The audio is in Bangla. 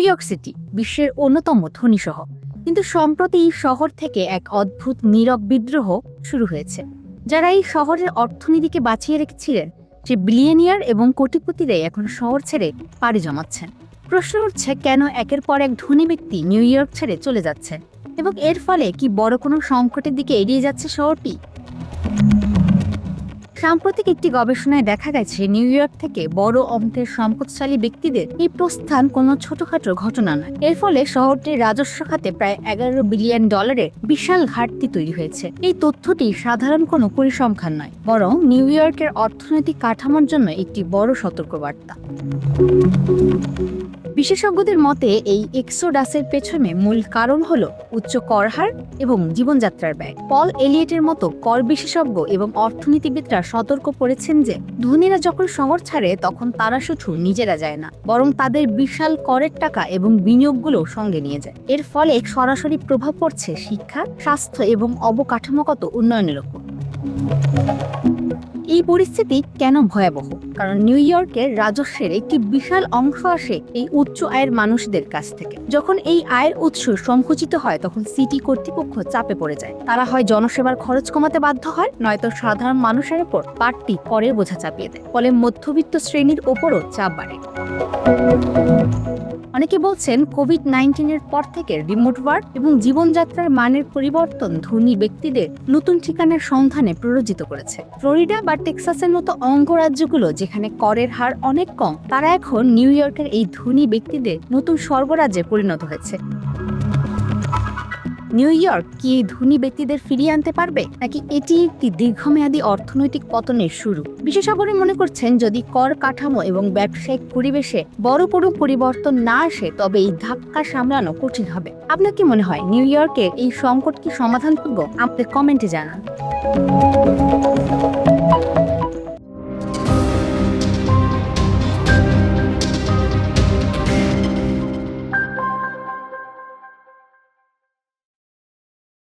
ইয়র্ক সিটি বিশ্বের অন্যতম ধনী শহর, কিন্তু সম্প্রতি এই শহর থেকে এক অদ্ভুত নীরব বিদ্রোহ শুরু হয়েছে। যারা এই শহরের অর্থনীতিকে বাঁচিয়ে রেখেছিলেন, সে বিলিয়নিয়ার এবং কোটিপতিরাই এখন শহর ছেড়ে পাড়ি জমাচ্ছেন। প্রশ্ন উঠছে, কেন একের পর এক ধনী ব্যক্তি নিউ ইয়র্ক ছেড়ে চলে যাচ্ছে, এবং এর ফলে কি বড় কোনো সংকটের দিকে এড়িয়ে যাচ্ছে শহরটি? সাম্প্রতিক একটি গবেষণায় দেখা গেছে, নিউ ইয়র্ক থেকে বড় অঙ্কের সম্পদশালী ব্যক্তিদের এই প্রস্থান কোনো ছোটখাটো ঘটনা নয়। এর ফলে শহরটির রাজস্ব খাতে প্রায় $11 বিলিয়ন বিশাল ঘাটতি তৈরি হয়েছে। এই তথ্যটি সাধারণ কোনো পরিসংখ্যান নয়, বরং নিউ ইয়র্কের অর্থনৈতিক কাঠামোর জন্য একটি বড় সতর্কবার্তা। বিশেষজ্ঞদের মতে এই এক্সোডাসের পেছনে মূল কারণ হল উচ্চ কর হার এবং জীবনযাত্রার ব্যয়। পল এলিয়েটের মতো কর বিশেষজ্ঞ এবং অর্থনীতিবিদরা সতর্ক করেছেন যে ধনীরা যখন শহর ছাড়ে, তখন তারা শুধু নিজেরা যায় না, বরং তাদের বিশাল করের টাকা এবং বিনিয়োগগুলো সঙ্গে নিয়ে যায়। এর ফলে সরাসরি প্রভাব পড়ছে শিক্ষা, স্বাস্থ্য এবং অবকাঠামোগত উন্নয়নের উপর। এই পরিস্থিতি কেন ভয়াবহ? কারণ নিউ ইয়র্কের রাজস্বের একটি বিশাল অংশ আসে এই উচ্চ আয়ের মানুষদের কাছ থেকে। যখন এই আয়ের উৎস সংকুচিত হয়, তখন সিটি কর্তৃপক্ষ চাপে পড়ে যায়। তারা হয় জনসেবার খরচ কমাতে বাধ্য হয়, নয়তো সাধারণ মানুষের উপর বাড়তি করের বোঝা চাপিয়ে দেয়। ফলে মধ্যবিত্ত শ্রেণীর ওপরও চাপ বাড়ে। অনেকে বলছেন, কোভিড-19 পর থেকে রিমোট ওয়ার্ক এবং জীবনযাত্রার মানের পরিবর্তন ধনী ব্যক্তিদের নতুন ঠিকানার সন্ধানে প্ররোচিত করেছে। ফ্লোরিডা বা টেক্সাসের মতো অঙ্গরাজ্যগুলো, যেখানে করের হার অনেক কম, তারা এখন নিউ ইয়র্কের এই ধনী ব্যক্তিদের নতুন স্বর্গরাজ্যে পরিণত হয়েছে। নিউ ইয়র্ক কি এই ধনী ব্যক্তিদের ফিরিয়ে আনতে পারবে, নাকি এটি একটি দীর্ঘমেয়াদী অর্থনৈতিক পতনের শুরু? বিশেষজ্ঞরা মনে করছেন, যদি কর কাঠামো এবং ব্যবসায়িক পরিবেশে বড় কোনো পরিবর্তন না আসে, তবে এই ধাক্কা সামলানো কঠিন হবে। আপনার কি মনে হয়, নিউ ইয়র্কের এই সংকট কি সমাধানযোগ্য? আমাদের কমেন্টে জানান।